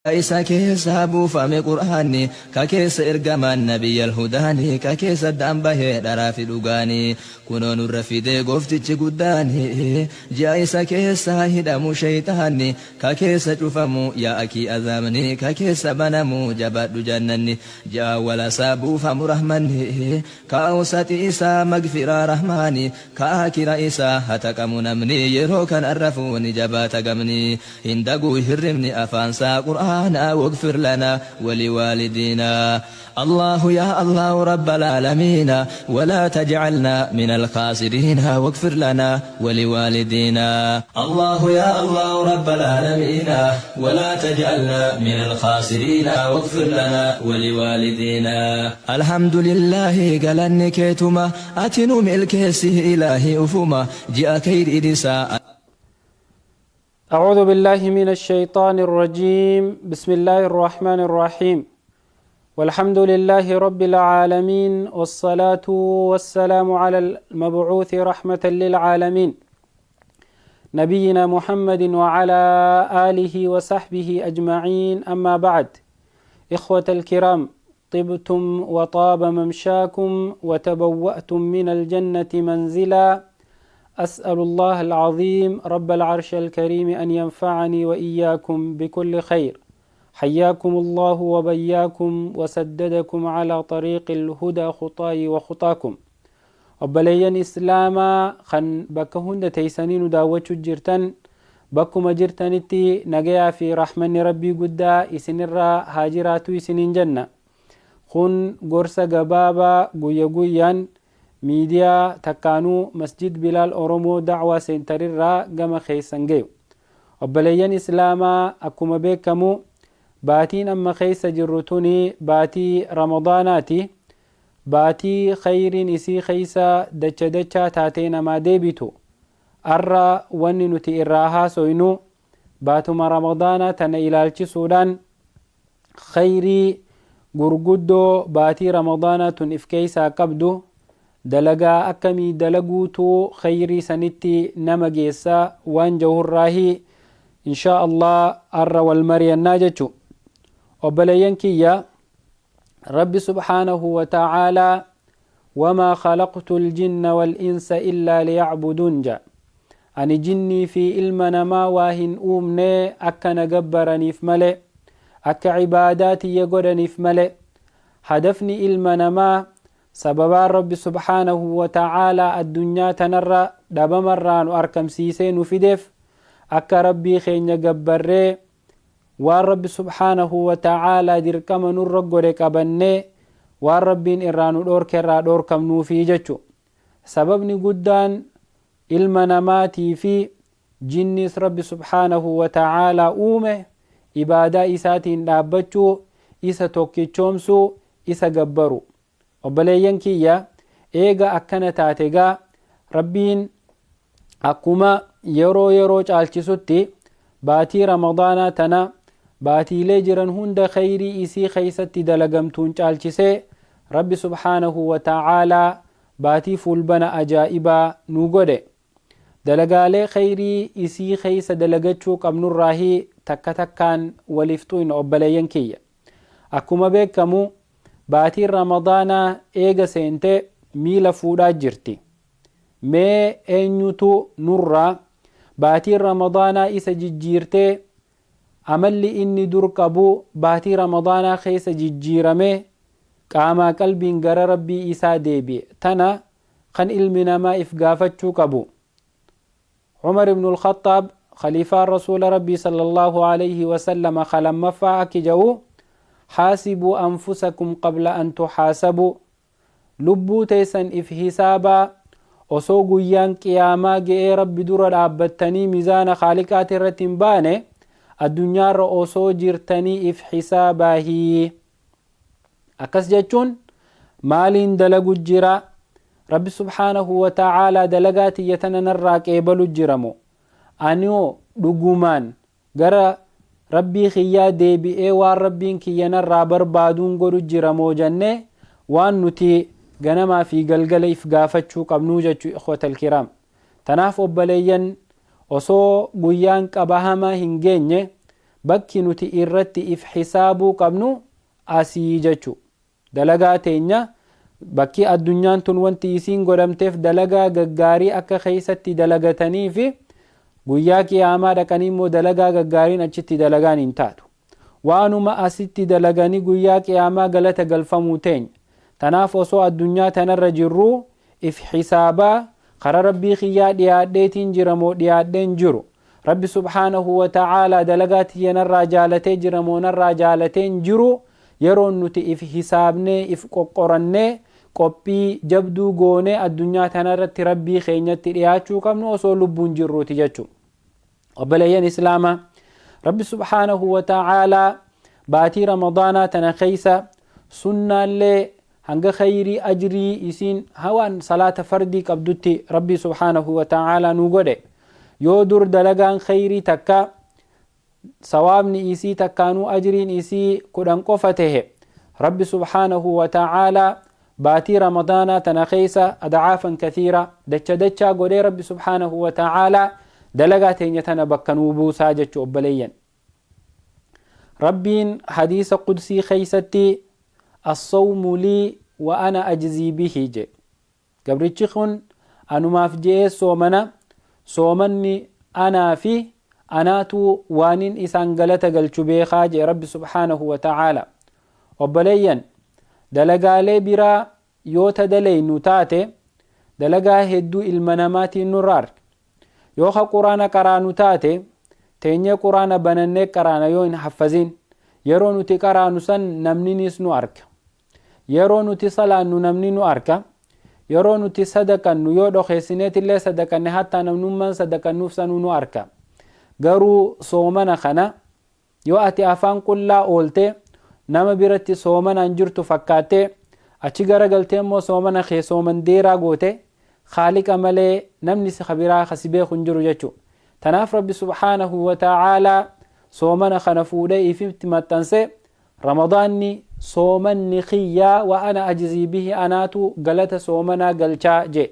isa keessa buufame qur'aanni ka keessa ergamaan nabiyyal hudaani ka keessa dambahee dharaa fi dhugaani kunoo nurra fidee gooftichi guddaani ji'a isa keessa hidhamu shayxaanni ka keessa cufamu yaa'akii azaabni ka keessa banamu jabaadhu jannanni ji'a walasaa buufamu rahmanni ka awsati isaa magfiraa rahmaani ka akira isaa hataqamu namni yeroo kan arrafuuni jabaata gamni hindaguu hirribni afaansaa qur'aan واغفر لنا ولوالدينا الله يا الله رب العالمين ولا تجعلنا من الخاسرين واغفر لنا ولوالدينا الله يا الله رب العالمين ولا تجعلنا من الخاسرين واغفر لنا ولوالدينا الحمد لله قالني كيتما أتنو ملكسه إلهي أفما جاء كيد إدساء أعوذ بالله من الشيطان الرجيم بسم الله الرحمن الرحيم والحمد لله رب العالمين والصلاة والسلام على المبعوث رحمة للعالمين نبينا محمد وعلى آله وصحبه أجمعين أما بعد إخوة الكرام طبتم وطاب ممشاكم وتبوأتم من الجنة منزلا أسأل الله العظيم رب العرش الكريم أن ينفعني وإياكم بكل خير حياكم الله وبياكم وسددكم على طريق الهدى خطاي وخطاكم وبلين إسلاما خن بكهن تيسنين داوچ جرتن بكما جرتنتي نجيا في رحمن ربي قدا إسنرا هاجراتو إسنين جنة خن قرص قبابا قويا ميديا تكانو مسجد بلال أورومو دعوة سنتر الرا قم خيسان جيو وبليان إسلاما أكما بيكمو باتين أما خيس جرتوني باتي رمضاناتي باتي خير إسي خيسا دچا تاتين ما ديبتو الرا وننو تئراها سوينو باتو ما رمضانا تنا إلالچي سودان خيري غرغدو باتي رمضانا تنفكيسا قبدو dalagaa akkamii dalaguutu khayrii sanitti nama geessa waan jawhurraahi inshaa Allah arra wal mariyannaa jechu obboleeyyan kiyya rabbi subhaanahu wa ta'aalaa wamaa khalaqtu aljinna wal insa illaa liya'buduun ja ani jinnii fi ilma namaa waa hin uumne akka na gabbaraniif male akka cibaadaatiyya godhaniif male hadafni ilma namaa sababa rabbi subhaanahu wa ta'aalaa addunyaa tanarra dhabamarraan arkamsiisee nu fideef akka rabbii keenya gabbarree waan rabbi subhaanahu wa ta'aalaa dirqama nurra godhe qabannee waan rabbiin irraa nu dhoorkerraa dhoorkamnuufii jechu sababni guddaan ilma namaatii fi jinnis rabbi subhaanahu wa ta'aalaa uume ibaadaa isaatiin dhaabbachuu isa tokkichoomsuu isa gabbaru obboleeyyan kiyya eega akkana taategaa rabbiin akkuma yeroo caalchisutti baatii ramadaanaa tana baatiilee jiran hunda khayrii isii keeysatti dalagamtuun caalchisee rabbi subhaanahu wa ta'aalaa baatii fulbana ajaa'ibaa nu godhe dalagaalee khayrii isii keeysa dalagachuu qabnurraahii takka takkaan waliif xuyna obboleeyyan kiyya akkuma beekamu baatiin ramadaanaa eega seente miila fuudhaa jirti mee eenyutu nurraa baatiin ramadaanaa isa jijjiirtee amalli inni dur qabu baatii ramadaanaa keessa jijjiirame qaamaa qalbiin gara rabbii isaa deebi'e tana kan ilmi namaa if gaafachuu qabu Umar ibn al-Khattab khaliifaan rasuula rabbii sallallahu alayhi wasallam khalammafaa akki ja'u حاسبوا أنفسكم قبل أن تحاسبوا لبو تيسن إف حسابا osoo guyyaan qiyaamaa ga'ee rabbi dura dhaabbattanii mizaana khaaliqaati irratti hin baane addunyaarra osoo jirtanii if xisaabaahi akkas jechuun maaliin dalagu jira rabbi subhaanahu wa ta'aalaa dalagaa tiyyatana narraa qeebalu jiramo anoo dhugumaan gara rabbii kiyyaa deebi'ee waan rabbiin kiyyanarraa barbaaduun godhu jiramoo jenne waan nuti ganamaa fi galgala if gaafachuu qabnuu jechuu ikhwatal kiraam tanaaf obboleeyyan osoo guyyaan qabahamaa hin geenye bakki nuti irratti if hisaabuu qabnu asii jechu. Dalagaa teenya bakki addunyaan tun wanti isiin godhamteef dalagaa gaggaarii akka keessatti dalagatanii fi guyyaa qiyaamaa dhaqanii immoo dalagaa gaggaariin achitti dalagaan hin taatu. Waanuma asitti dalaganii guyyaa qiyaamaa galata galfamuu teenya. Tanaaf osoo addunyaa tanarra jirru if hisaabaa kara rabbii kiyyaa dhiyaadheetiin jiramoo dhiyaadheen jiru. Rabbi subhaanahu wa ta'aalaa dalagaa tiyyanarraa jaalatee jiramoo narraa jaalateen jiru. Yeroon nuti if hisaabnee if qoqqorannee qophii jabduu goonee addunyaa tanarratti rabbii keenyatti dhiyaachuu qabnu osoo lubbuun jirruuti jechuudha. Obboleeyyan islaamaa rabbi subhaanahu wa ta'aalaa baatii ramadaanaa tana keessa sunnaallee hanga khayrii ajrii isiin hawaan salaata fardii qabdutti rabbi subhaanahu wa ta'aalaa nu godhe. Yoo dur dalagaan khayrii takka sawaabni isii takkaanuu ajriin isii 10 qofa tahe rabbi subhaanahu wa ta'aalaa baatii ramadaanaa tana keessa adcaafan kathiira dachaa godhee rabbi subhaanahu wa ta'aalaa dalagaa teenya tana bakka nuu buusaa jechuu obboleeyyan. Rabbiin hadiisa qudsii keeysatti as-sawmu lii wa ana ajzii bihi je. Gabrichi kun anumaaf je'ee soomanni anaa fi anaatu waanin isaan galata galchu beekaa je rabbi subhaanahu wa ta'aalaa. Obboleeyyan dalagaalee biraa yoo tadalaynu taate dalagaa hedduu ilma namaatiin nurra arga. Yoo quraana qaraanu taate teenyee quraana banannee qaraana yoo hin haffazin yeroo nuti qaraanu san namninis nu arga. Yeroo nuti salaannu namni nu arga. Yeroo nuti sadaqannu yoo dhokeessineetillee sadaqanne hatta namnummaan sadaqannuuf sanuu nu arga. Garuu soomana kana yoo ati afaan qullaa oolte nama biratti soomanaan jirtu fakkaattee achi garagaltee immoo soomana kee sooman deeraa goote khaaliqa malee namni si khabiraa khasibee kun jiru jechuudha. Tanaaf rabbi subhaanahu wa ta'aalaa soomana kana fuudhee ifitti maxxanse ramadaanni soomanni khiyyaa wa ana ajzii bihi anaatu galata soomanaa galchaa je.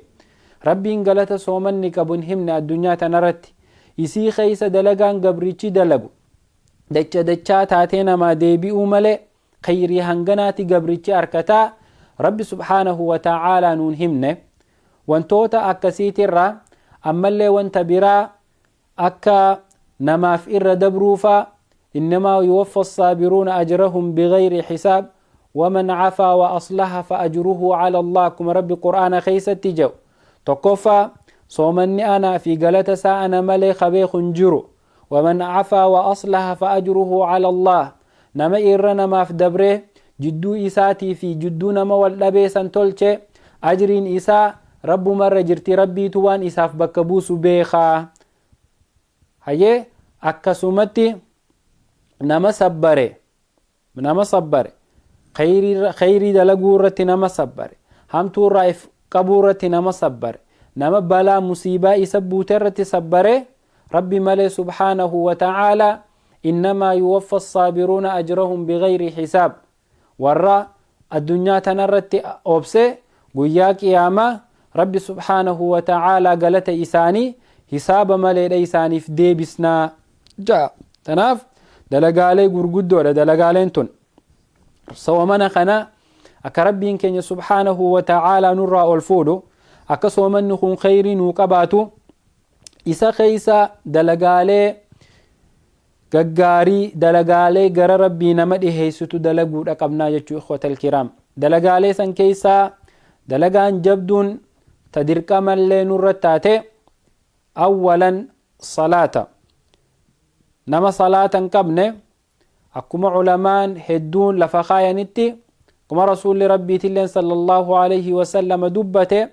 Rabbiin galata soomanni qabun himne addunyaa tanarratti isii keeysa dalagaan gabrichi dalagu dachaa taatee namaa deebi'uu malee khayrii hanganaati gabrichi arkataa rabbi subhaanahu wa ta'aalaa nuun himne. Wantoota akkasiitirraa ammallee wanta biraa akka namaaf irra dabruufa innamaa yuwaffa as-saabiruuna ajrahum bighayri hisaab waman cafaa wa aslaha fa ajruhu cala allah kuma rabbi qur'aana keeysatti jedhu. Tokkoffaa soomanni anaa fi galata isaa ana malee qabee kun jiru. Waman cafaa wa aslaha fa ajruhu cala allah nama irra namaaf dabree jidduu isaatii fi jidduu nama wal dhabee san tolche ajriin isaa rabbumarra jirti rabbiitu waan isaaf bakka buusu beekaa. Hayyee akkasumatti nama sabbare khayrii dalaguu irratti nama sabbare hamtuu irraa if qabuu irratti nama sabbare nama balaa musiibaa isa buute irratti sabbare rabbi malee subhaanahu wa ta'aalaa innamaa yuwaffa as-saabiruuna ajrahum bighayri hisaab warra addunyaa tanarratti obse guyyaa qiyaamaa rabbi subhaanahu wa ta'aalaa galata isaanii hisaaba maleedha isaaniif deebisnaa ja'a. Tanaaf dalagaalee gurguddoodha dalagaaleen tun. Soomana kana akka rabbiin keenya subhaanahu wa ta'aalaa nurraa ol fuudhu akka soomanni kun khayrii nuu qabaatu isa keeysa dalagaalee gaggaarii dalagaalee gara rabbii nama dhiheessitu dalaguudha qabnaa jechuu ikhwatal kiraam. Dalagaalee san keeysaa dalagaan jabduun ta dirqamallee nurra taate awwalan salaata. Nama salaatan qabne akkuma culamaan hedduun lafa kaayanitti kuma rasuulli rabbiitilleen sallallahu alayhi wa sallam dubbate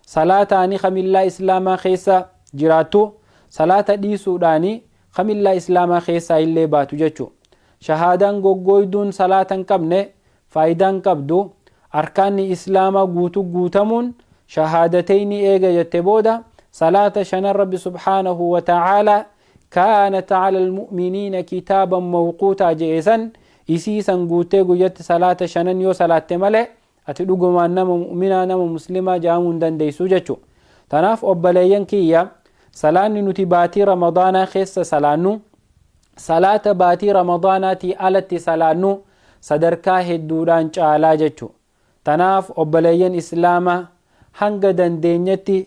salaataani kamillaa islaamaa keessa jiraattu salaata dhiisuudhaani kamillaa islaamaa keessaa illee baatu jechuudha. Shahaadaan goggooyduun salaatan qabne faayidaan qabdu arkaanni islaamaa guutamuun shahaadateeni eega jette booda salaata shanan rabbi subhaanahu wa ta'aalaa كانت على المؤمنين كتابا موقوتا جيسا إسيسا قوتي قيت صلاة شنن يو صلاة ملي أتدوغ ما نما مؤمنا نما مسلمة جامون دان ديسو جچو. تناف أباليين كيا سلان نتباتي رمضان خيس سلانو salaata baatii ramadaanaatii alatti salaannu sadarkaa hedduudhaan caalaa jechu. Tanaaf obboleeyyan islaamaa hanga dandeenyetti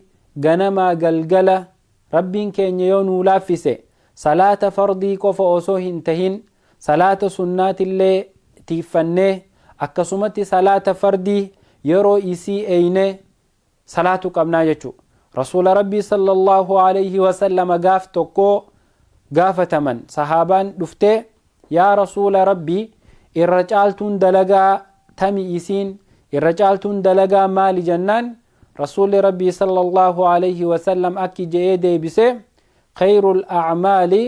ganamaa galgala rabbiin keenya yoo nuu laaffise salaata fardii qofa osoo hin tahin salaata sunnaatillee tiiffannee akkasumatti salaata fardii yeroo isii eeyne salaatu qabnaa jechu. Rasuula rabbii sallallahu alayhi wasallam gaaf tokko gaafataman sahaabaan dhuftee yaa rasuula rabbii irra caaltuun dalagaa tami isiin irra caaltuun dalagaa maali jennaan rasuulli rabbii sallallahu alayhi wasallam akki je'ee deebise khayrul a'maali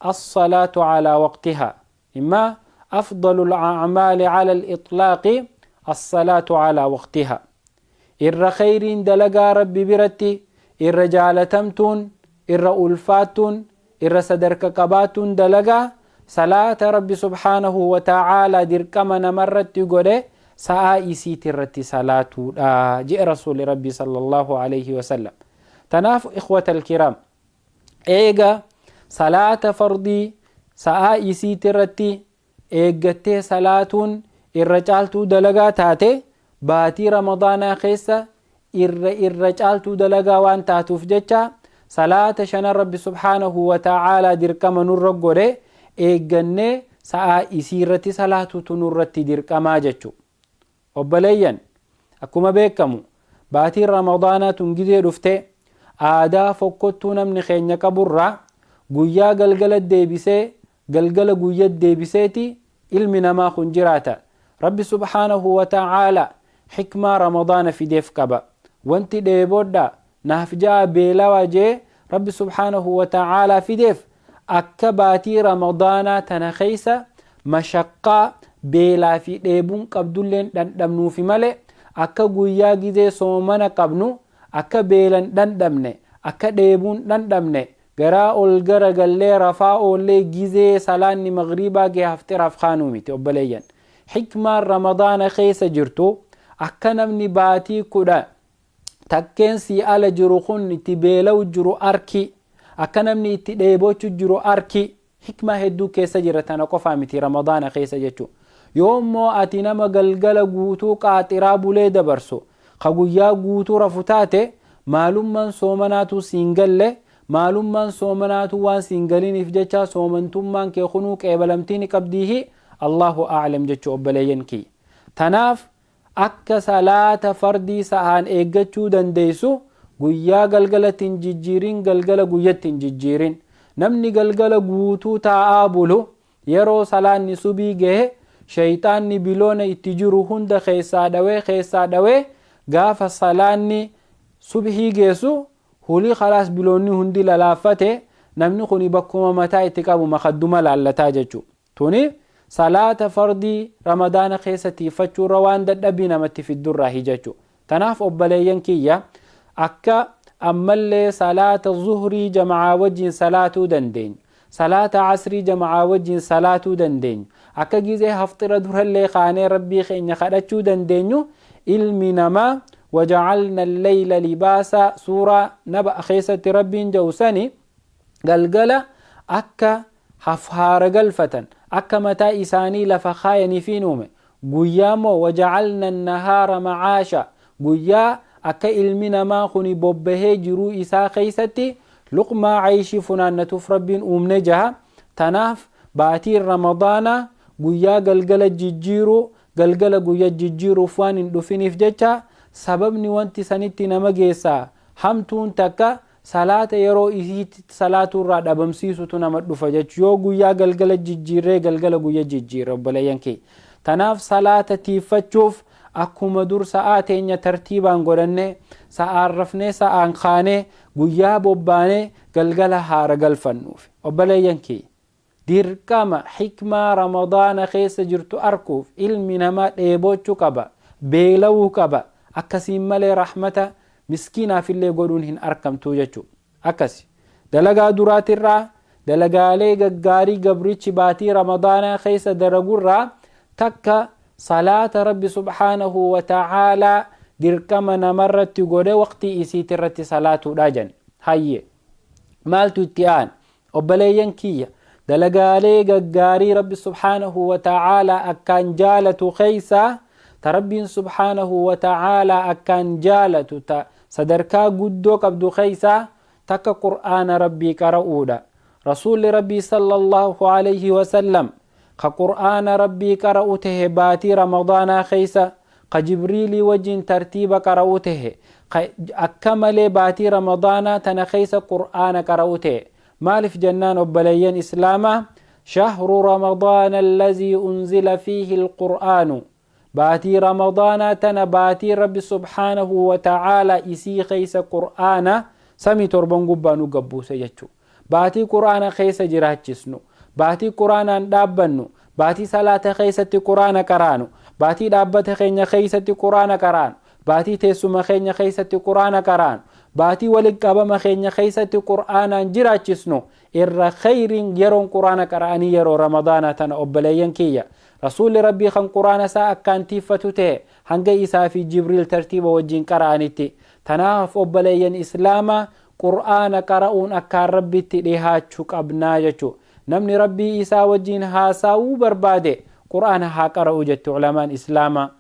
as-salaatu ala waqtiha imma afdalul a'maali ala al-itlaaqi as-salaatu ala waqtiha. Irra khayriin dalagaa rabbi biratti irra jaalatamtuun irra ulfaattuun irra sadarka qabaatuun dalagaa salaata rabbi subhaanahu wa ta'aalaa dirqama namarratti godhe sa'aa isiit irratti salaatuudha je'e rasuuli rabbi sallallahu alayhi wasallam. Tanaaf ikhwata alkiraam eega salaata fardii sa'aa isiit irratti eeggattee salaatuun irra caaltuu dalagaa taate baatii ramadaanaa keessa irra caaltuu dalagaa waan taatuuf jecha salaata shanan rabbi subhaanahu wa ta'aalaa dirqama nurra godhe eeggannee sa'aa isii irratti salaatuutu nurratti dirqamaa jechu. Obboleeyyan akkuma beekamu baatiin ramadaanaa tun gizee dhufte aadaa fokkottuu namni keenya qaburraa guyyaa galgala guyya deebiseeti ilmi namaa kun jiraata. Rabbi subhaanahu wa ta'aalaa hikmaa ramadaana fideef qaba. Wanti dheeboodha naaf ja'a beelawaa jee rabbi subhaanahu wa ta'aalaa fideef akka baatii ramadaanaa tana keessa mashaqqaa beelaa fi dheebuun qabdulleen dhandhamnuufi malee akka guyyaa gizee soomana qabnu akka beelan dhandhamne akka dheebuun dhandhamne garaa ol gara gallee rafaa oollee gizee salaanni magriibaa gee haftiraaf kaanuu miti obboleeyyan. Hikmaan ramadaana keessa jirtu akka namni baatii 10 takkeen sii ala jiru kun itti beela'u jiru arki akka namni itti dheebochu jiru arki hikmaa hedduu keessa jira tana qofaa miti ramadaana keessa jechu. Yoommoo ati nama galgala guutuu qaaxiraa bulee dabarsu ka guyyaa guutuu rafu taate maalummaan soomanaatu siin galle maalummaan soomanaatu waan siin galiniif jecha soomantummaan kee kunuu qeebalamtiin qabdiihi Allahu a'lam jechu obboleeyyan kiyya. Tanaaf akka salaata fardii sa'aan eeggachuu dandeessu guyyaa galgalatti hin jijjiirin galgala guyyatti hin jijjiirin. Namni galgala guutuu taa'aa bulu yeroo salaanni subii gahe shayxaanni biloona itti jiru hunda keessaa dhawee gaafa salaanni subhii geessu hulii khalaas biloonni hundi lalaaffate namni kuni bakkuma mataa itti qabu makadduma laallataa jechu. Tuni salaata fardii ramadaana keessa tiiffachuurra waan dadhabbii namatti fiddurraa hijachu. Tanaaf obboleeyyan kiyya akka ammallee salaata zuhrii jama'aa wajjin salaatuu dandeenya. Salaata asrii jama'aa wajjin salaatuu dandeenya. Akka gizee haftira durallee kaanee rabbii keenya kadhachuu dandeenyu ilmi namaa waja'alna al-layla libaasa suuraa naba keessatti rabbiin jawsani galgala akka hafhaara galfatan akka mataa isaanii lafa kaayanii fi nuume guyyaa moo waja'alna an-nahaara ma'aasha guyyaa akka ilmi namaa kuni bobbahee jiruu isaa keessatti luqmaa ayishii funaannatuuf rabbiin uumne jaha. Tanaaf baatiin ramadaana guyyaa galgala jijjiiruu galgala guyya jijjiiruuf waan hin dhufiniif jecha sababni wanti sanitti nama geessaa hamtuun takka salaata yeroo isiitti salaaturraa dhabamsiisutu nama dhufa jechu yoo guyyaa galgala jijjiirree galgala guyya jijjiirre obboleeyyan kee. Tanaaf salaata tiiffachuuf akkuma dur sa'aa teenya tartiibaan godhanne sa'aan rafnee sa'aan kaanee guyyaa bobbaanee galgala haara galfannuuf obboleeyyan kee. Dirqama hikmaa ramadaana keessa jirtu arkuuf ilmi namaa dheebochuu qaba beela'uu qaba akkasiin malee rahmata miskiinaaf illee godhuun hin argamtu jechuudha. Akkasi dalagaa duraatirraa dalagaalee gaggaarii gabrichi baatii ramadaanaa keessa daragurraa takka salaata rabbi subhaanahu wa ta'aalaa dirqama namarratti godhe waqtii isiitirratti salaatuudha jan. Hayye maaltu itti aan obboleeyyan kiyya دلقالي قاري ربي سبحانه وتعالى أكان جالة خيسة تربي سبحانه وتعالى أكان جالة صدركا قدو قبدو خيسة تك قرآن ربي كرؤودا رسول ربي صلى الله عليه وسلم قرآن ربي كرؤته باتي رمضان خيسة جبريل وجن ترتيب كرؤته أكمل باتي رمضان تنخيس قرآن كرؤته مالف جنان وبليين إسلاما شهر رمضان الذي أنزل فيه القرآن باتي رمضان تنباتي رب سبحانه وتعالى إسي خيس قرآن سمي تربان قبانو قبو سيجو باتي قرآن خيس جراجسنو باتي قرآن دابنو باتي صلاة خيسة قرآن كرانو باتي دابت خيني خيسة قرآن كران باتي تيسوم خيني خيسة قرآن كران باتي ولق أبا خيني خيسة قرآن جراجسنو إر خير يرون قرآن كراني يرو رمضان تنأبليين كيا رسول ربي خان قرآن ساء كان تيفتوته هنگا إسا في جبريل ترتيب وجين كرانيتي تناف أبليين إسلاما قرآن كرؤون أكار ربي تليهاتشوك أبناجتشو نمني ربي إسا وجين هاساو برباده قرآن هاكرأو جت علمان إسلاما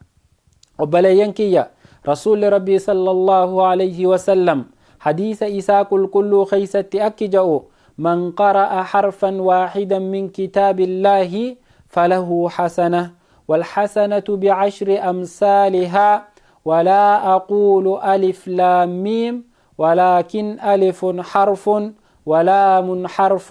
أبليين كيا رسول ربي صلى الله عليه وسلم حديث إسا كل خيسة أكجأو من قرأ حرفا واحدا من كتاب الله فله حسنة والحسنة بعشر أمثالها ولا أقول ألف لام ميم ولكن ألف حرف ولام حرف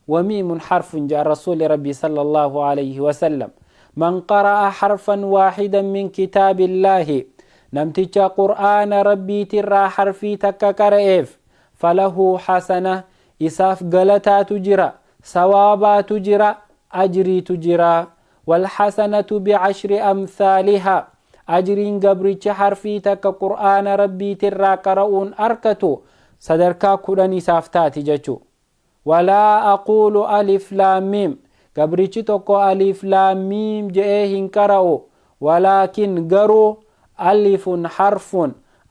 وميم حرف جاء رسول ربي صلى الله عليه وسلم من قرأ حرفا واحدا من كتاب الله نمتج قرآن ربي ترى حرفي تككرئف فله حسنة إساف غلطا تجرى ثوابا تجرى أجري تجرى والحسنة بعشر أمثالها أجرين قبرتش حرفي تك قرآن ربي ترى قرؤون أركتو صدركا كراني سافتاتي جاتو ولا أقول ألف لام ميم قبرتش تكو ألف لام ميم جئهن قرؤو ولكن قرو ألف حرف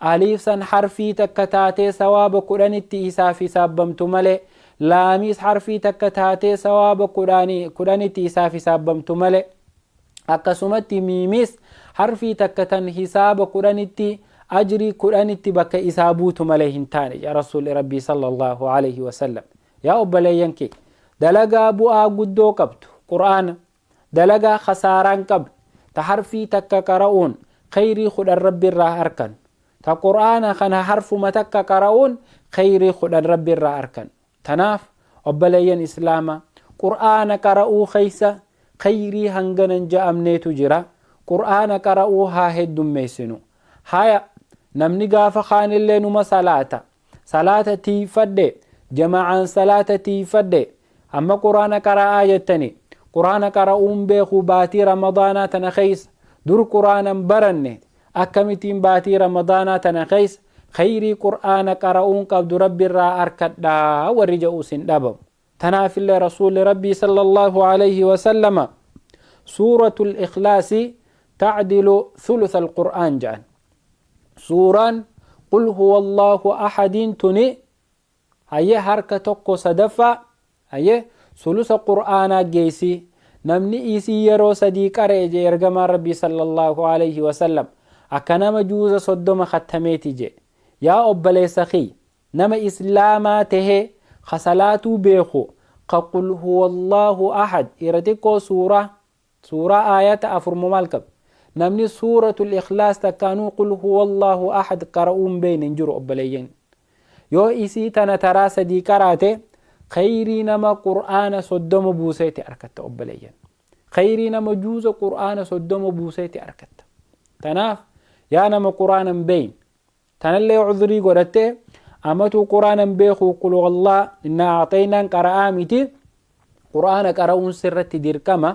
ألف سن حرفي تكتاتي ثواب كراني تيسافي سابمتو ملي لاميس حرفي تكتاتي ثواب كراني تيسافي سابمتو ملي أكسمتي ميميس حرفي تكتن حساب كراني أجري كراني بك إسابوتو مليهن تاني يا رسول ربي صلى الله عليه وسلم يا أبليينكي دلقا بؤا قدو قبتو قرآن دلقا خساران قبل تحرفي تككرؤون خيري خد الرب الراه أركن تقرآن خنا حرف متك قرؤون خيري خد الرب الراه أركن تناف أبليين إسلاما قرآن قرؤو خيسة خيري هنگنن جأمنيتو جرا قرآن قرؤوها هدوم ميسنو هايا نمني غافا خان اللي نما صلاة تيفده جماعان صلاة تيفده أما قرآن قرأ آيتني قرآن قرؤون بيخو باتي رمضانا تنخيس دور قرآن برنه أكمتين باتي رمضانا تنخيس خيري قرآن قرؤون قبض رب الرا أركد دا ورجعو سندبم تنافل رسول ربي صلى الله عليه وسلم سورة الإخلاص تعدل ثلث القرآن جان سوران قل هو الله أحد تني هي حركة تقو صدفة هي ثلث القرآن جيسي نمني إيسي يرو صديق رجي يرغم ربي صلى الله عليه وسلم أكنا مجوز صدوم ختميتي جي يا أبلي سخي نما إسلاماته خسلاتو بيخو قل هو الله أحد إرتكو سورة آيات أفرم مالكب نمني سورة الإخلاص تكانو قل هو الله أحد قرؤون بين انجر أبليين يو إسي تنترى صديقاراته خيري نما قرآن صدوم بوسيتي أركت أبليين خيري نما جوز قرآن صدوم بوسيتي أركت تناف يا نما قرآن بين تنالي عذري قرأته أمتو قرآن بيخو قلو الله إنا أعطينا قرآمتي قرآن قرؤون سرت ديركما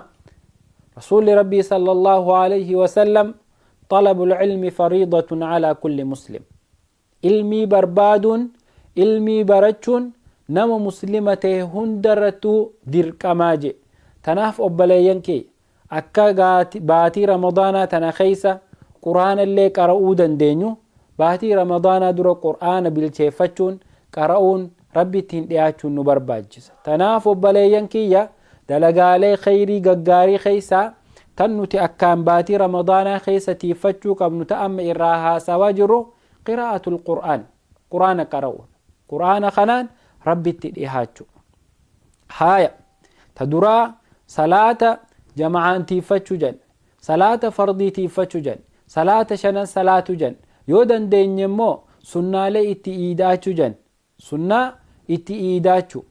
رسول ربي صلى الله عليه وسلم طلب العلم فريضة على كل مسلم علمي برباد علمي برچون نما مسلمته هندرتو ديركماجي تناف أبليينكي أكا باتي رمضان تنخيسة قرآن اللي قرؤو دندينيو باتي رمضان در قرآن بالشيفتون قرؤون ربي تندياتون نبرباجس تناف أبليينكي dalagaalee khayrii gaggaarii keeysaa tan nuti akkaan baatii ramadaanaa keessa tiiffachuu qabnu ta amma irraa haasawaa jirru qiraa'atul quraana qara'uun quraana kanaan rabbitti dhihaachuu. haaya ta duraa salaata jama'aan tiiffachuu jan, salaata fardii tiiffachuu jan, salaata shanan salaatu jan, yoo dandeenye immoo sunnaalee itti iidaachuu jan, sunnaa itti iidaachuu.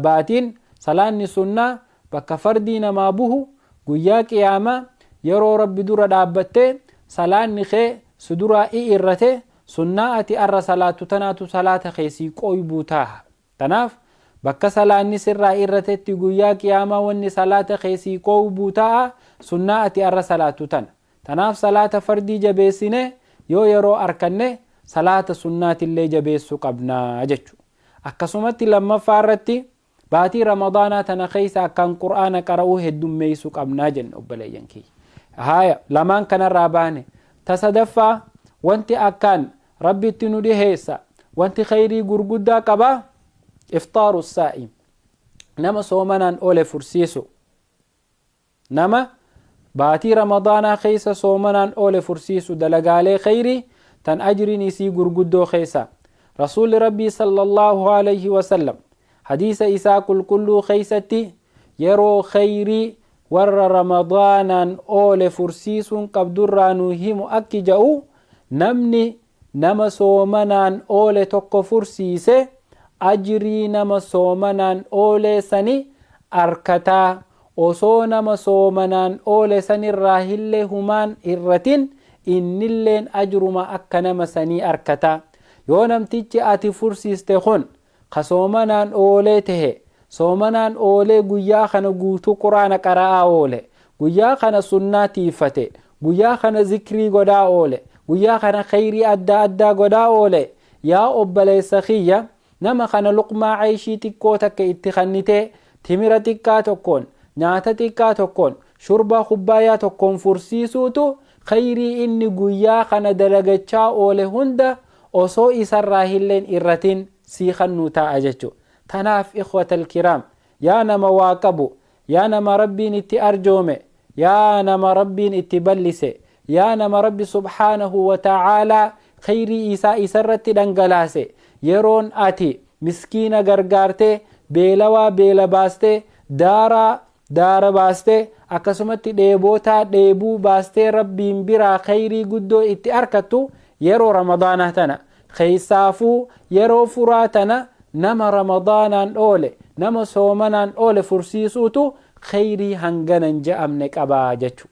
Baatiin salaanni sunnaa bakka fardii namaa buhu guyyaa qiyaamaa yeroo rabbi dura dhaabbattee salaanni kee si duraa irrate sunnaa ati arra salaatu tanaatu salaata keessii qoybuu taaha. Tanaaf bakka salaanni sirraa irratetti guyyaa qiyaamaa wanni salaata keessii qoybuu taaha sunnaa ati arra salaatu tana. Tanaaf salaata fardii jabeessine yoo yeroo arkanne salaata sunnaatillee jabeessuu qabnaa jechuudha. Akkasumatti lammaffaa irratti baatii ramadaanaa tana keessa akkaan qur'aana qara'uu heddummeessuu qabnaa jenna obboleeyyan kiyya. Haaya lamaan kanarraa baane ta sadaffaa wanti akkaan rabbitti nu dhiheessa wanti khayrii gurguddaa qabaa iftaaru saa'im, nama soomanaan oole fursiisu. Nama baatii ramadaanaa keessa soomanaan oole fursiisu dalagaalee khayrii tan ajriin isii gurguddoo keessa. رسول ربي صلى الله عليه وسلم حديث إساء كل خيستي يرو خيري ور رمضانا أول فرسيس قبدرانو هم أكجأو نمني نما سومنان أول تقو فرسيس أجري نما سومنان أول سني أركتا وصو نما سومنان أول سني الراهل همان إرتين إن اللين أجرما أكنما سني أركتا. yoo namtichi ati fursiiste kun ka soomanaan oolee tahe soomanaan oolee guyyaa kana guutuu quraana qara'aa oole, guyyaa kana sunnaa tiiffate, guyyaa kana zikrii godhaa oole, guyyaa kana khayrii adda addaa godhaa oole, yaa obboleessa kiyya nama kana luqmaa ayshii xiqqoo takka itti kannitee timira xiqqaa tokkoon nyaata xiqqaa tokkoon shurba kubbaayaa tokkoon fursiisuutu khayrii inni guyyaa kana dalagachaa oole hunda osoo isarraa hilleen irratiin sii kannuu ta'a jechuudha. Tanaaf ikhwatal kiraam yaa nama waa qabu, yaa nama rabbiin itti arjoome, yaa nama rabbiin itti ballise, yaa nama rabbi subhaanahu wa ta'aalaa khayrii isaa isarratti dhangalaase yeroon ati miskiina gargaartee beelawaa beela baastee daara baastee akkasumatti dheebootaa dheebuu baastee rabbiin biraa khayrii guddoo itti arkattu yeroo ramadaanaa tana keessaafuu yeroo furaa tana nama ramadaanaan oole nama soomanaan oole fursiisuutu khayrii hanganan je'amne qabaa jechu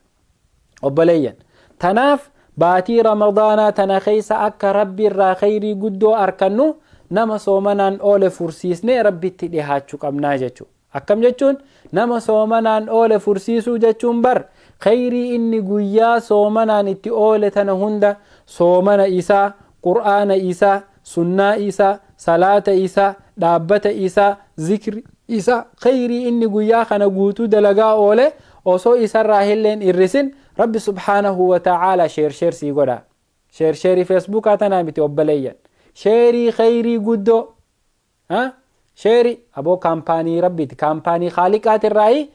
obboleeyyan. Tanaaf baatii ramadaanaa tana keessa akka rabbi irraa khayrii guddoo arkannu nama soomanaan oole fursiisnee rabbitti dhihaachuu qabnaa jechu. Akkam jechuun nama soomanaan oole fursiisuu jechuun bar khayrii inni guyyaa soomanaan itti oole tana hunda soomana isaa, qur'aana isaa, sunnaa isaa, salaata isaa, dhaabbata isaa, zikri isaa khayrii inni guyyaa kana guutuu dalagaa oole osoo isarraa hilleen irrisin rabbi subhaanahu wa ta'aalaa sheer sii godha. Sheerii feesbuukaa tanaa miti obboleeyyan, sheerii khayrii guddoo sheerii aboo kaampaanii rabbiiti, kaampaanii khaaliqaatirraayi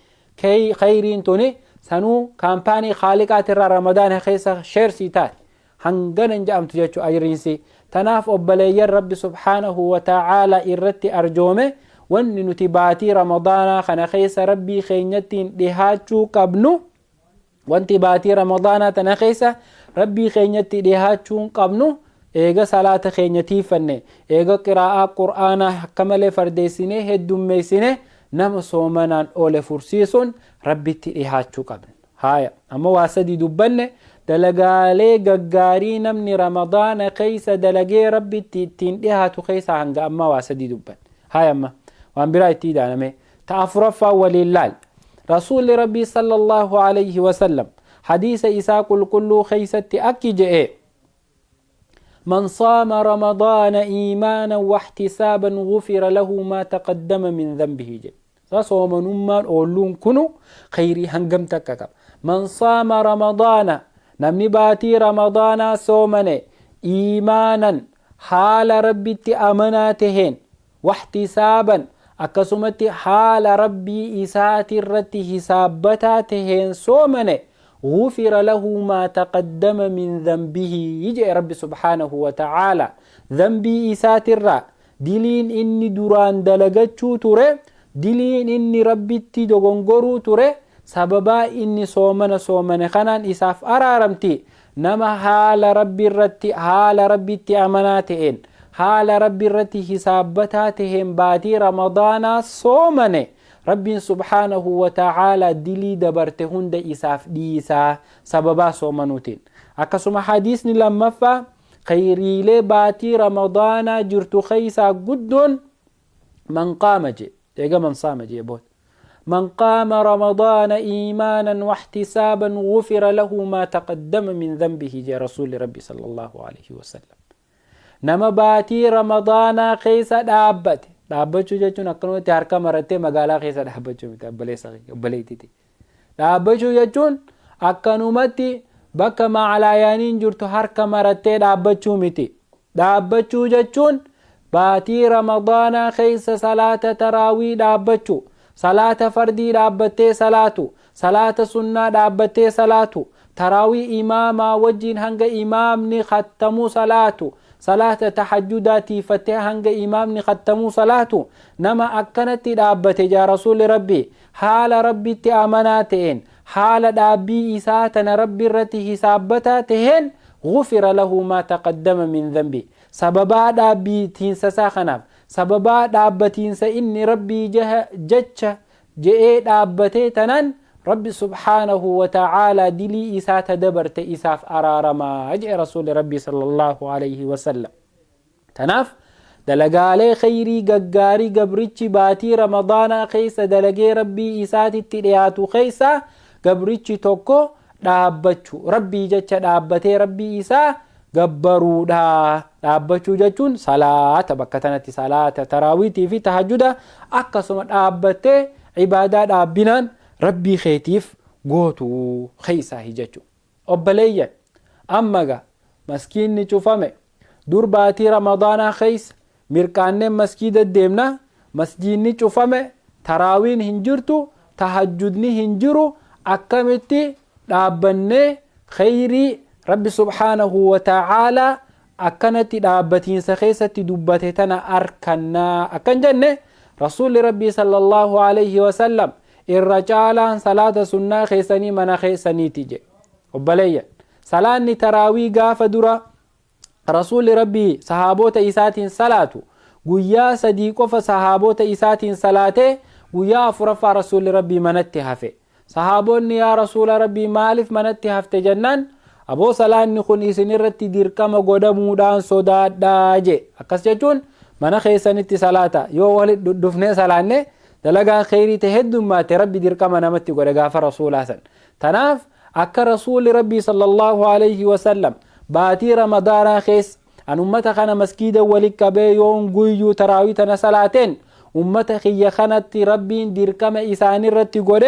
khayriin tuni sanuu kaampaanii khaaliqaatirraa ramadaana keessa sheersii taate hanganan ja'amtu jechuu ajriinsi. Tanaaf obboleeyyan rabbi subhaanahu wa ta'aalaa irratti arjoome wanni nuti baatii ramadaanaa kana keessa rabbii keenyattiin dhihaachuu qabnu, wanti baatii ramadaanaa tana keessa rabbii keenyatti dhihaachuu qabnu eega salaata keenya tiifanne, eega qiraa'aa qur'aanaa akka malee fardeessinee heddummeessine nama soomanaan oole fursiisuun rabbitti dhihaachuu qabna. Haaya amma waa sadii dubbanne dalagaalee gaggaarii namni ramadaana keessa dalagee rabbitti ittiin dhihaatu keessa hanga amma waa sadii dubbanne. Haaya amma waan biraa itti daaname ta'afuraffaa waliin laal rasuulli rabbii sallallahu alayhi wasallam hadiisa isaa qulqulluu keessatti akki je'e من صام رمضان إيمانا واحتسابا غفر له ما تقدم من ذنبه جل صوم نمان أولون كنو خيري هنگم تككب. من صام رمضان نمني باتي رمضان صومني إيمانا حال ربي أمناتهن واحتسابا akkasumatti haala rabbii isaati irratti hisaabbataa taheen soomane غفر له ما تقدم من ذنبه يجي ربي سبحانه وتعالى ذنبي إساتر دلين إني دران دلقتشو تري دلين إني ربي تدغنغرو تري سببا إني صومنا خنان إساف أرارمتي نما حال ربي تأمناتين حال ربي الرتي حسابتاتهم باتي رمضان صومنا ربي سبحانه وتعالى دلي دبرتهن دا إساف ديسا سببا صومنوتين أكسما حديثني لما فا خيري لي باتي رمضان جرتو خيسا قدن من قام جي يقى من صام جي بوت من قام رمضان إيمانا واحتسابا غفر له ما تقدم من ذنبه جي رسول ربي صلى الله عليه وسلم نما باتي رمضان خيسا دابت dhaabbachuu jechuun akkanumatti harka marattee magaalaa keessa dhaabbachuu miti obboleettiiti. Dhaabbachuu jechuun akkanumatti bakka macalaayaaniin jirtu harka marattee dhaabbachuu miti. Dhaabbachuu jechuun baatii ramadaanaa keessa salaata taraawii dhaabbachuu, salaata fardii dhaabbattee salaatu, salaata sunnaa dhaabbattee salaatu, taraawii imaamaa wajjin hanga imaamni khattamuu salaatu, صلاة تحجداتي فتح هنگ إمامني ختمو صلاة نما أكنت دابت جا رسول ربي حال ربي تأمناتين حال دابي إساتنا ربي رتي حسابتاتهن غفر له ما تقدم من ذنبي سببا دابي تنسى ساخناف سببا دابتينسى إني ربي جتش جئ دابتي تنن ربي سبحانه وتعالى دلي إسات دبرت إساف أرارما أجئ رسول ربي صلى الله عليه وسلم تناف دلقالي خيري ققاري قبرتش باتي رمضان خيسة دلقي ربي إسات التلياتو خيسة قبرتش توكو دابتشو ربي جتش دابتي ربي إسا قبرو دابتشو جتشون صلاة بكتنتي صلاة تراويتي في تهجد أكسم دابتي عبادة دابنان ربي خيتيف قوتو خيسا هججو أبليا أمغا مسكين نشوفامي دور باتي رمضان خيس مركان مسجد الدمنا مسجد نشوفامي تراوين هنجرتو تهجدني هنجرو أكمتي دابني خيري ربي سبحانه وتعالى أكنت دابتين سخيسة دبتتنا أركنا أكن جنة رسول ربي صلى الله عليه وسلم الرجال صلاة سنة خيساني منا خيساني تيجي وبليا صلاة تراوي قاف درا رسول ربي صحابوت إسات صلاة قويا صديقو فصحابوت إسات صلاة قويا فرفع رسول ربي منتها في صحابوني يا رسول ربي مالف منتها في جنان أبو صلاة نخون إسني رتي دير كما قد مودان صداد داجي أكس جون منا خيساني صلاة يو ولد دفني صلاة دلقا خيري تهدم ما تربي دير كما نمتي قد غاف رسول حسن تناف أكا رسول ربي صلى الله عليه وسلم باتي رمضان خيس أن أمتا خانا مسكيدا ولك بيون قيو تراوي تنسلاتين أمتا خي خانت ربي دير كما إساني رتي قد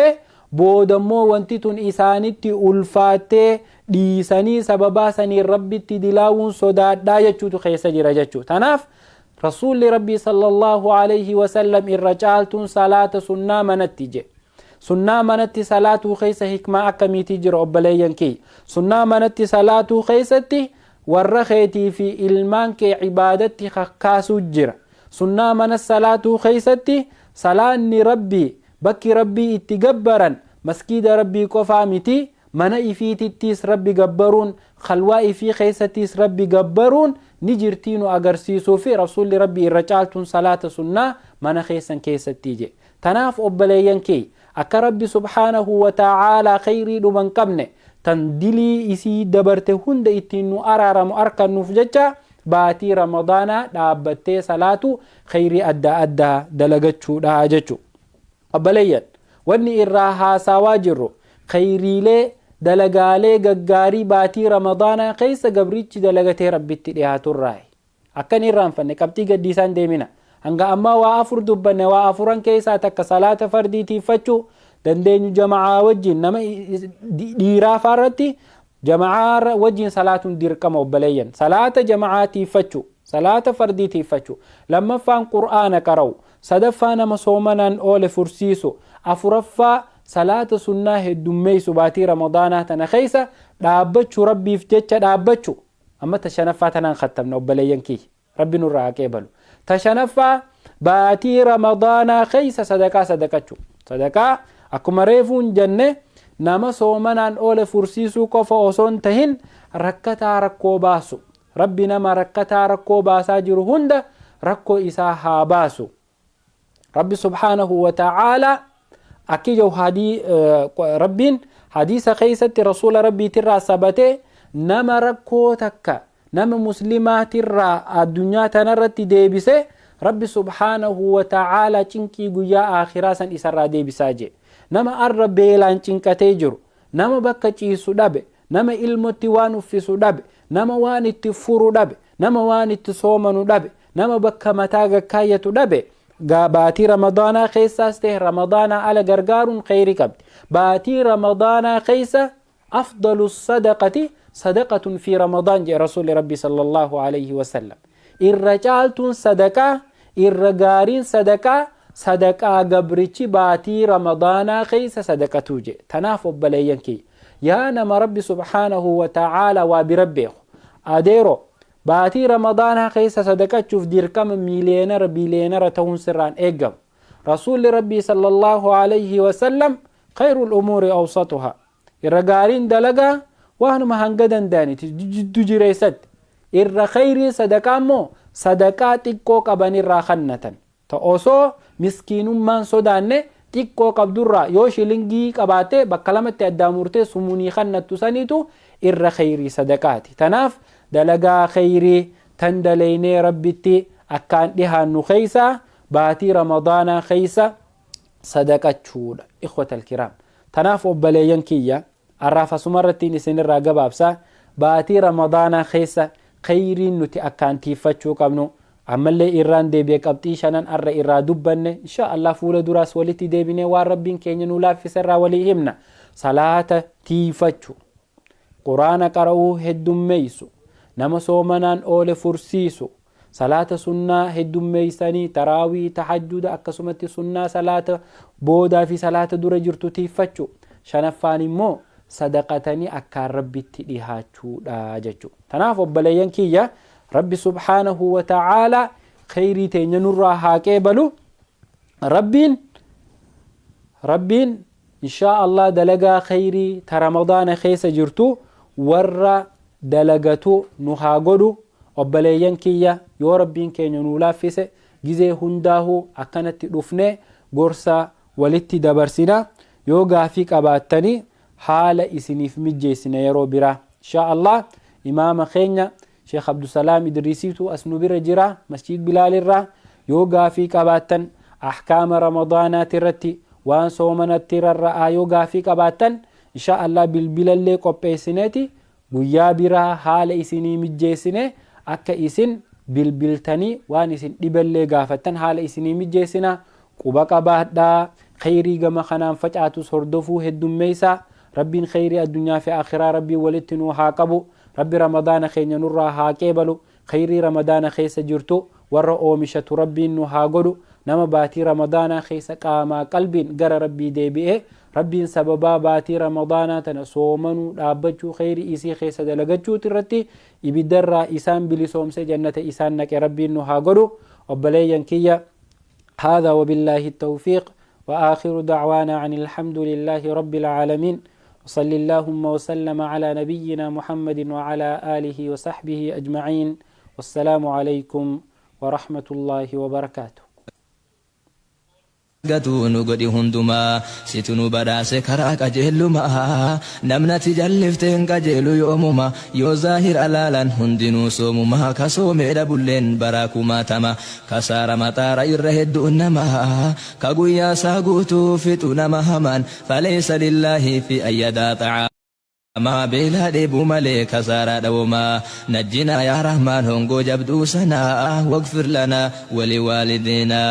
بودمو وانتتون إساني تي ألفاتي ديساني سببا ساني ربي تدلاون صداد دا يجو خيسا جرجو تناف رسول ربي صلى الله عليه وسلم الرجال صلاة سنة منتجة سنة منت صلاة خيسة حكمة أكميتي جر أبليين كي سنة منت صلاة خيستي ورخيتي في إلمانك عبادتي خكاسو جر سنة من الصلاة خيستي صلاة ربي بكي ربي اتقبرا مسكيد ربي كفامتي من إفيتي تيس ربي قبرون خلواء في خيستيس ربي قبرون نجرتينو أغرسيسو في رسول ربي الرجالتون صلاة سنة من خيسا كيستيجي تناف أبليين كي أكا ربي سبحانه وتعالى خيري لمن قبنه تندلي إسي دبرته هند إتنو أرارم أركن نفججة باتي رمضان دابتي صلاة خيري أدى دلغتشو دهاجتشو أبليين واني إراها سواجرو خيري لي دلقالي ققاري باتي رمضان قيس قبريتش دلقتي ربي اتديهاتو الرأي أكن إرام فني كبتي قديسان ديمنا hanga amma waa afur dubbanne waa afuran keessaa takka salaata fardiitiiffachuu dandeenyu jama'aa wajjin nama dhiiraa faarratti jama'aa wajjin salaatuun dirqama obbaleeyyan salaata jama'aatiiffachuu salaata fardiitiiffachuu lammaffaan qur'aana qara'u sadaffaa nama soomanaan oole fursiisu afuraffaa salaata sunnaa heddummeessu baatii ramadaanaa tana keessa dhaabbachuu rabbiif jecha dhaabbachuu amma tashanaffaa tanaan khattamna obboleeyyan kiyya rabbi nurraa haa qeebalu tashanaffaa baatii ramadaanaa keessa sadaqaa sadaqachuu sadaqaa akkuma reefuun jenne nama soomanaan oole fursiisuu qofa osoo hin tahin rakkataa rakkoo baasu rabbi nama rakkataa rakkoo baasaa jiru hunda rakkoo isaa haa baasu rabbi subhaanahu wa ta'aalaa أكيد ربين حديث خيسة رسول ربي ترى سبته نما ركوتك نما مسلمات ترى الدنيا تنرت ديبسه ربي سبحانه وتعالى تنكي جيا آخرا سن إسرا ديبساجي نما أرب بيلان تنكتيجر نما بكتي سوداب نما المتوان في سوداب نما وان التفور داب نما وان التصومن داب نما بك متاج كاية داب باتي رمضان خيسة سته رمضان على غرغار خير كبد باتي رمضان خيسة أفضل الصدقة صدقة في رمضان جاء رسول ربي صلى الله عليه وسلم الرجال صدقة الرجارين صدقة قبرتي باتي رمضان خيسة صدقة توجي تنافب بلينكي يا نما ربي سبحانه وتعالى وبربه أديرو باتي رمضان خيسة صدقة شوف ديركم مليونر بليونر تهون سران إيجام رسول ربي صلى الله عليه وسلم خير الأمور أوسطها الرجالين دلقا وهن مهنجدن داني تجريسد الرخير صدقة مو صدقات تكو قبن الراخنة تأوسو مسكين من سودان تكو قبدرا يوشي لنجي قباته بكلمة الدامورته سموني خنة تسانيتو الرخير صدقات تناف دلقا خيري تندليني ربتي أكان ديها نخيسة باتي رمضان خيسة صدقة شود إخوة الكرام تناف أبليين كيا الرافة سمرتين سن الراقب أبسا باتي رمضان خيسة خيري نتي أكان تيفتشو قبنو عمالي إيران دي بيك أبتي شنان أر إيرا دبن إن شاء الله فول دراس ولتي دي بني واربين كيني نولا في سر وليهمنا صلاة تيفتشو قرآن قرأو هدوم ميسو نما سومنان أول فرسيسو صلاة سنة هدوم ميساني تراوي تحجد أكسمت سنة صلاة بودا في صلاة درجرتو تيفتشو شنفاني مو صدقتني أكار ربي تليهاتشو داجتشو تنافو بليان كيا ربي سبحانه وتعالى خيري تينينو راها كيبلو ربين إن شاء الله دلقا خيري ترمضان خيس جرتو ورّا دلقتو نخاقودو وبليان كيا يو ربين كينينو لافيسي جزي هنداهو أكانت رفني قرصة ولتي دبرسنا يو غافيك أباتني حال إسنيف مجيسنا يرو برا إن شاء الله إمام خينيا شيخ عبد السلام إدريسيتو أسنو برجرا مسجد بلال الرا يو غافيك أباتن أحكام رمضانات الرتي وان صومنات الرا يو غافيك أباتن إن شاء الله بالبلال قبيسناتي guyyaa biraa haala isinii mijjeessine akka isin bilbiltanii waan isin dhiballee gaafattan haala isinii mijjeessina quba qabaadhaa khayrii gama kanaan facaatus hordofuu heddummeeysaa rabbiin khayrii addunyaa fi akhiraa rabbii walitti nuu haa qabu rabbi ramadaana keenya nurraa haa qeebalu khayrii ramadaana keessa jirtu warra oomishatu rabbiin nu haa godhu nama baatii ramadaana keessa qaamaa qalbiin gara rabbii deebi'ee ربين سببا باتي رمضان تنسومنو دابچو خيري إسي خيسة دلغچو ترتي إبدر إسان بلسوم سي جنة إسان نك ربين نهاقلو وبليا كيا هذا وبالله التوفيق وآخر دعوانا عن الحمد لله رب العالمين وصلى اللهم وسلم على نبينا محمد وعلى آله وصحبه أجمعين والسلام عليكم ورحمة الله وبركاته gatuunu godhi hundumaa situnu badhaase karaa qajeellumaa namnati jallifteen qajeelu yoomuma yoo zaahir alaalan hundinuu soomumaa kasoomeedha bulleen baraa kumaatama kasaara maxaara irra hedduun namaa ka guyyaasaa guutuu fixu nama hamaan faleessa lillaahi fi ayyadaa xa'aa ما بلا ديبو ملي كسارة دوما نجنا يا رحمن هنگو جبدو سنا واغفر لنا ولوالدينا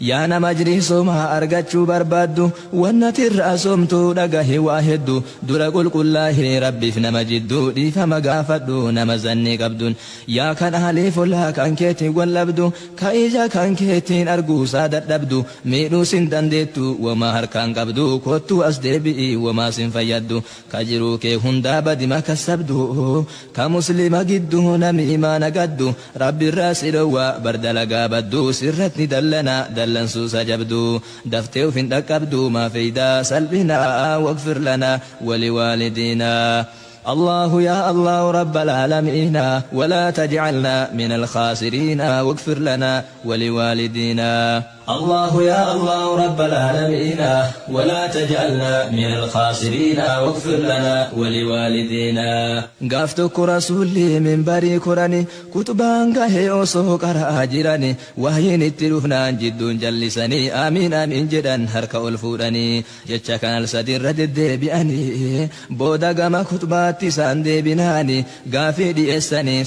يا نمجري سوما أرجتشو بربادو والنتر أسومتو دقه واحدو دور قل الله ربي في نمجدو دي فما قافدو نمزني قبدون يا كان أهلي فلا كان كيتي واللبدو كايجا كان كيتين أرجو سادت لبدو مينو سندندتو وما هركان قبدو كوتو أسدبي وما سنفيدو كجرو كي هندا بدي ما كسبدو كمسلم جدو نمي إيمان قدو ربي الراس لوا بردلقا بدو سرتني دلنا دلن سوسا جبدو دفتو فين دكبدو ما فيدا سلبنا واغفر لنا ولوالدينا الله يا الله رب العالمين ولا تجعلنا من الخاسرين واغفر لنا ولوالدينا الله يا الله رب العالمين ولا تجعلنا من الخاسرين واغفر لنا ولوالدينا قافتك رسولي من بري كراني كتبان قهي وصوك راجراني وهين التلوفنا جد جلسني آمين آمين جدا هركا الفوراني جتشا كان السدير ردد بأني بودا قما كتباتي ساندي بناني قافي دي اساني